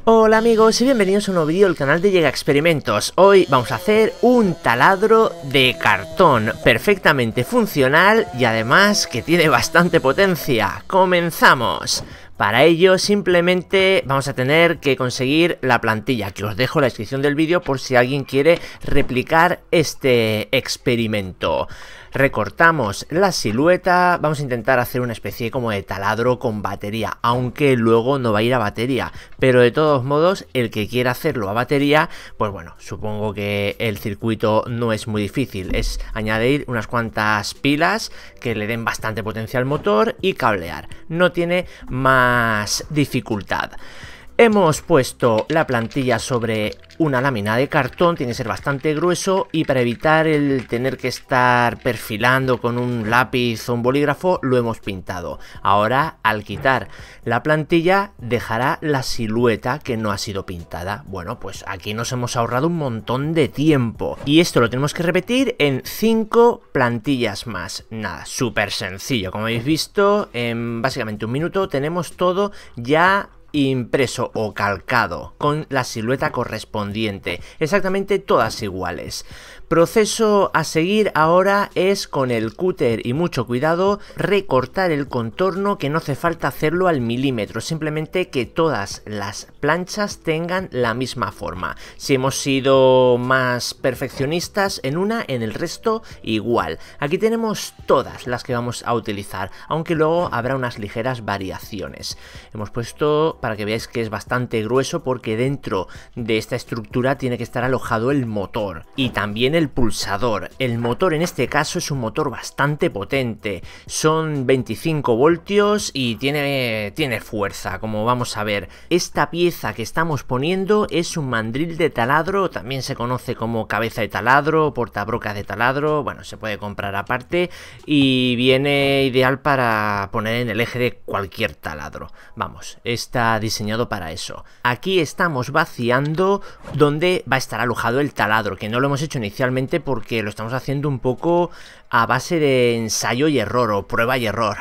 Hola amigos y bienvenidos a un nuevo vídeo del canal de Llega Experimentos. Hoy vamos a hacer un taladro de cartón perfectamente funcional y además que tiene bastante potencia. ¡Comenzamos! Para ello simplemente vamos a tener que conseguir la plantilla, que os dejo en la descripción del vídeo por si alguien quiere replicar este experimento. Recortamos la silueta, vamos a intentar hacer una especie como de taladro con batería, aunque luego no va a ir a batería, pero de todos modos el que quiera hacerlo a batería, pues bueno, supongo que el circuito no es muy difícil, es añadir unas cuantas pilas que le den bastante potencia al motor y cablear, no tiene más dificultad. Hemos puesto la plantilla sobre una lámina de cartón, tiene que ser bastante grueso y para evitar el tener que estar perfilando con un lápiz o un bolígrafo lo hemos pintado. Ahora al quitar la plantilla dejará la silueta que no ha sido pintada. Bueno, pues aquí nos hemos ahorrado un montón de tiempo y esto lo tenemos que repetir en 5 plantillas más. Nada, súper sencillo, como habéis visto en básicamente un minuto tenemos todo ya impreso o calcado con la silueta correspondiente, exactamente todas iguales. Proceso a seguir ahora es con el cúter y mucho cuidado recortar el contorno, que no hace falta hacerlo al milímetro, simplemente que todas las planchas tengan la misma forma. Si hemos sido más perfeccionistas en una, en el resto igual. Aquí tenemos todas las que vamos a utilizar, aunque luego habrá unas ligeras variaciones. Hemos puesto para que veáis que es bastante grueso porque dentro de esta estructura tiene que estar alojado el motor y también el pulsador. El motor en este caso es un motor bastante potente, son 25 voltios y tiene fuerza, como vamos a ver. Esta pieza que estamos poniendo es un mandril de taladro, también se conoce como cabeza de taladro, portabroca de taladro, bueno, se puede comprar aparte y viene ideal para poner en el eje de cualquier taladro. Vamos, está diseñado para eso. Aquí estamos vaciando donde va a estar alojado el taladro, que no lo hemos hecho inicialmente porque lo estamos haciendo un poco a base de ensayo y error o prueba y error.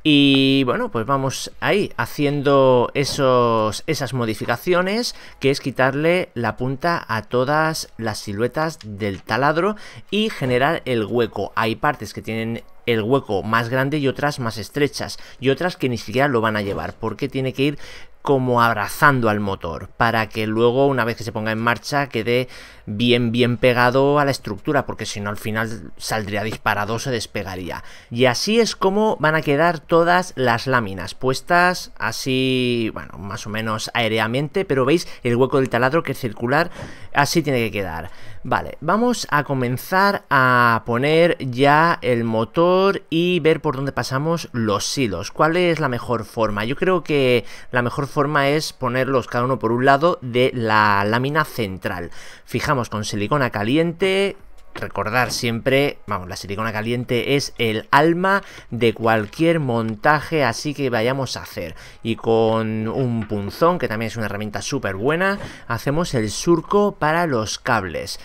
Y bueno, pues vamos ahí haciendo esas modificaciones, que es quitarle la punta a todas las siluetas del taladro y generar el hueco. Hay partes que tienen el hueco más grande y otras más estrechas y otras que ni siquiera lo van a llevar porque tiene que ir como abrazando al motor para que luego una vez que se ponga en marcha quede bien pegado a la estructura, porque si no al final saldría disparado, se despegaría. Y así es como van a quedar todas las láminas puestas así, bueno, más o menos aéreamente, pero veis el hueco del taladro que es circular, así tiene que quedar. Vale, vamos a comenzar a poner ya el motor y ver por dónde pasamos los hilos. ¿Cuál es la mejor forma? Yo creo que la mejor forma es ponerlos cada uno por un lado de la lámina central. Fijamos con silicona caliente. Recordar siempre, vamos, la silicona caliente es el alma de cualquier montaje así que vayamos a hacer. Y con un punzón, que también es una herramienta súper buena, hacemos el surco para los cables.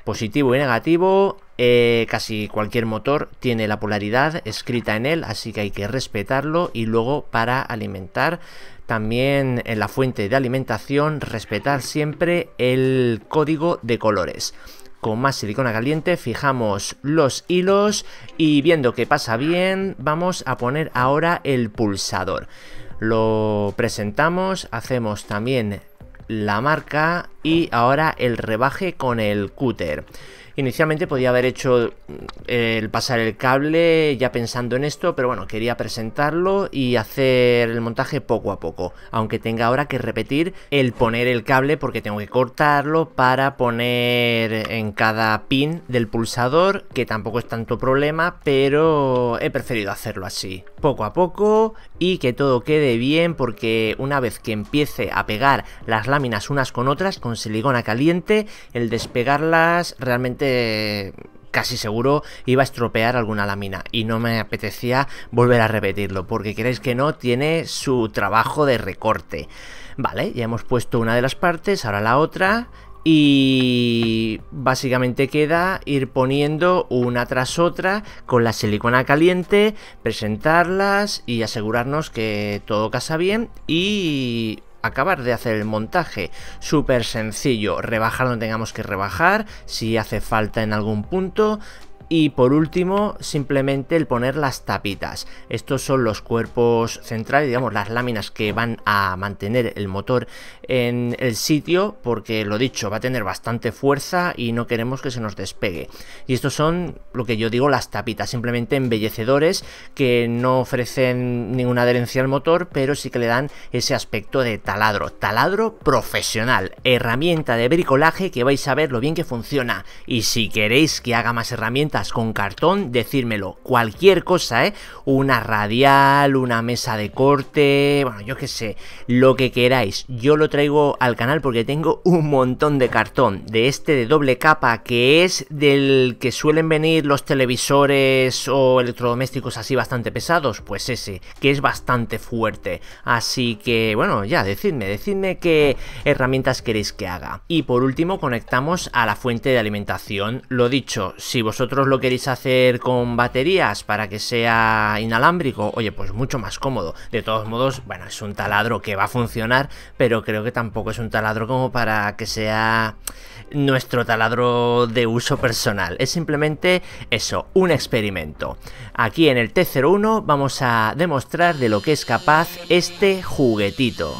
Positivo y negativo, casi cualquier motor tiene la polaridad escrita en él, así que hay que respetarlo. Y luego para alimentar, también en la fuente de alimentación, respetar siempre el código de colores. Con más silicona caliente fijamos los hilos y viendo que pasa bien vamos a poner ahora el pulsador. Lo presentamos, hacemos también la marca y ahora el rebaje con el cúter. Inicialmente podía haber hecho el pasar el cable ya pensando en esto, pero bueno, quería presentarlo y hacer el montaje poco a poco, aunque tenga ahora que repetir el poner el cable porque tengo que cortarlo para poner en cada pin del pulsador, que tampoco es tanto problema, pero he preferido hacerlo así, poco a poco y que todo quede bien, porque una vez que empiece a pegar las láminas unas con otras con silicona caliente, el despegarlas realmente casi seguro iba a estropear alguna lámina y no me apetecía volver a repetirlo porque queréis que no, tiene su trabajo de recorte. Vale, ya hemos puesto una de las partes, ahora la otra y básicamente queda ir poniendo una tras otra con la silicona caliente, presentarlas y asegurarnos que todo casa bien y acabar de hacer el montaje. Súper sencillo, rebajar donde tengamos que rebajar, si hace falta en algún punto. Y por último, simplemente el poner las tapitas. Estos son los cuerpos centrales, digamos, las láminas que van a mantener el motor en el sitio, porque lo dicho, va a tener bastante fuerza y no queremos que se nos despegue. Y estos son lo que yo digo, las tapitas, simplemente embellecedores que no ofrecen ninguna adherencia al motor, pero sí que le dan ese aspecto de taladro profesional, herramienta de bricolaje que vais a ver lo bien que funciona. Y si queréis que haga más herramientas con cartón, decírmelo, cualquier cosa, una radial, una mesa de corte, bueno, yo qué sé, lo que queráis. Yo lo traigo al canal porque tengo un montón de cartón, de este de doble capa, que es del que suelen venir los televisores o electrodomésticos así bastante pesados, pues ese, que es bastante fuerte. Así que, bueno, ya, decidme qué herramientas queréis que haga. Y por último, conectamos a la fuente de alimentación. Lo dicho, si vosotros lo queréis hacer con baterías para que sea inalámbrico, oye, pues mucho más cómodo. De todos modos, bueno, es un taladro que va a funcionar, pero creo que tampoco es un taladro como para que sea nuestro taladro de uso personal. Es simplemente eso, un experimento. Aquí en el T01 vamos a demostrar de lo que es capaz este juguetito.